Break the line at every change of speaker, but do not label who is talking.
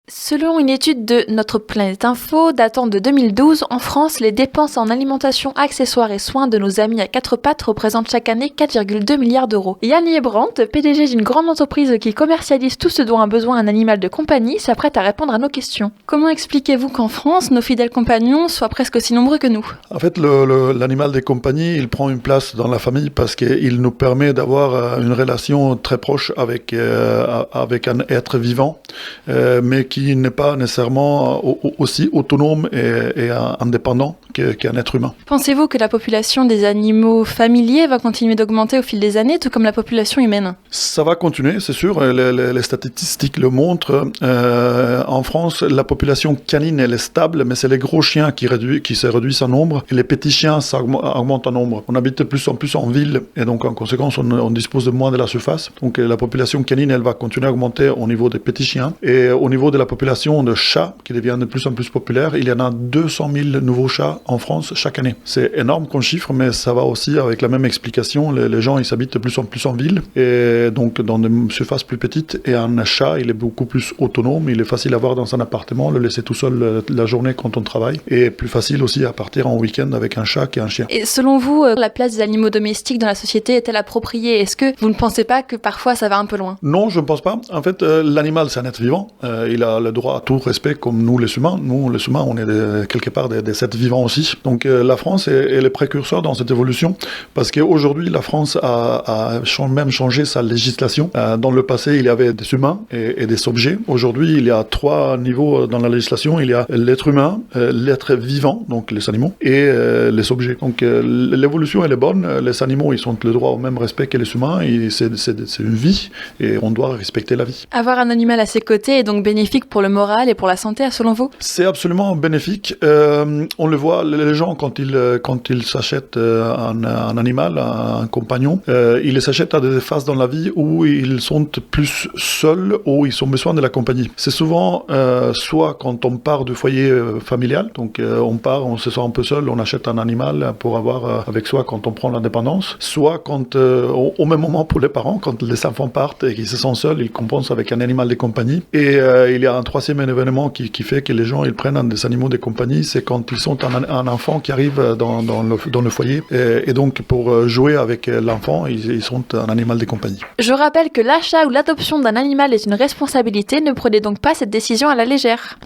Selon une étude de Notre Planète Info datant de 2012, en France, les dépenses en alimentation, accessoires et soins de nos amis à quatre pattes représentent chaque année 4,2 milliards d'euros. Yann Liebrandt, PDG d'une grande entreprise qui commercialise tout ce dont a besoin un animal de compagnie, s'apprête à répondre à nos questions. Comment expliquez-vous qu'en France, nos fidèles compagnons soient presque aussi nombreux que nous ?
En fait, l'animal de compagnie, il prend une place dans la famille parce qu'il nous permet d'avoir une relation très proche avec un être vivant, mais qui n'est pas nécessairement aussi autonome et indépendant qu'un être humain.
Pensez-vous que la population des animaux familiers va continuer d'augmenter au fil des années, tout comme la population humaine ?
Ça va continuer, c'est sûr. Les statistiques le montrent. En France, la population canine, elle est stable, mais c'est les gros chiens qui se réduisent en nombre. Et les petits chiens, ça augmente en nombre. On habite de plus en plus en ville, et donc en conséquence, on dispose de moins de la surface. Donc la population canine, elle va continuer à augmenter au niveau des petits chiens. Et au niveau de la population de chats, qui devient de plus en plus populaire, il y en a 200 000 nouveaux chats en France chaque année. C'est énorme comme chiffre, mais ça va aussi avec la même explication. Les gens, ils s'habitent de plus en plus en ville, et donc dans des surfaces plus petites. Et un chat, il est beaucoup plus autonome, il est facile à avoir dans un appartement, le laisser tout seul la journée quand on travaille, et plus facile aussi à partir en week-end avec un chat qu'un chien.
Et selon vous, la place des animaux domestiques dans la société est-elle appropriée ? Est-ce que vous ne pensez pas que parfois ça va un peu loin ?
Non, je ne pense pas. En fait, l'animal, c'est un être vivant. Il a le droit à tout respect comme nous, les humains. Nous, les humains, on est quelque part des êtres vivants aussi. Donc la France est le précurseur dans cette évolution, parce qu'aujourd'hui, la France a même changé sa législation. Dans le passé, il y avait des humains et des objets. Aujourd'hui, il y a 3 niveaux dans la législation. Il y a l'être humain, l'être vivant, donc les animaux, et les objets. Donc l'évolution, elle est bonne. Les animaux, ils ont le droit au même respect que les humains. C'est une vie, et on doit respecter la vie.
Avoir un animal à ses côtés est donc bénéfique pour le moral et pour la santé, selon vous ?
C'est absolument bénéfique. On le voit, les gens, quand ils s'achètent un animal, un compagnon, ils les achètent à des phases dans la vie où ils sont plus seuls, où ils ont besoin de la compagnie. C'est souvent soit quand on part du foyer familial, donc on se sent un peu seul, on achète un animal pour avoir avec soi quand on prend l'indépendance, soit quand, au même moment pour les parents, quand les enfants partent et qu'ils se sentent seuls, ils compensent avec un animal de compagnie. Et il y a un troisième événement qui fait que les gens ils prennent des animaux de compagnie, c'est quand ils sont un enfant qui arrive dans le foyer, et donc pour jouer avec l'enfant, ils sont un animal de compagnie.
Je rappelle que l'achat ou l'adoption d'un animal est une responsabilité, ne prenez donc pas cette décision à la légère.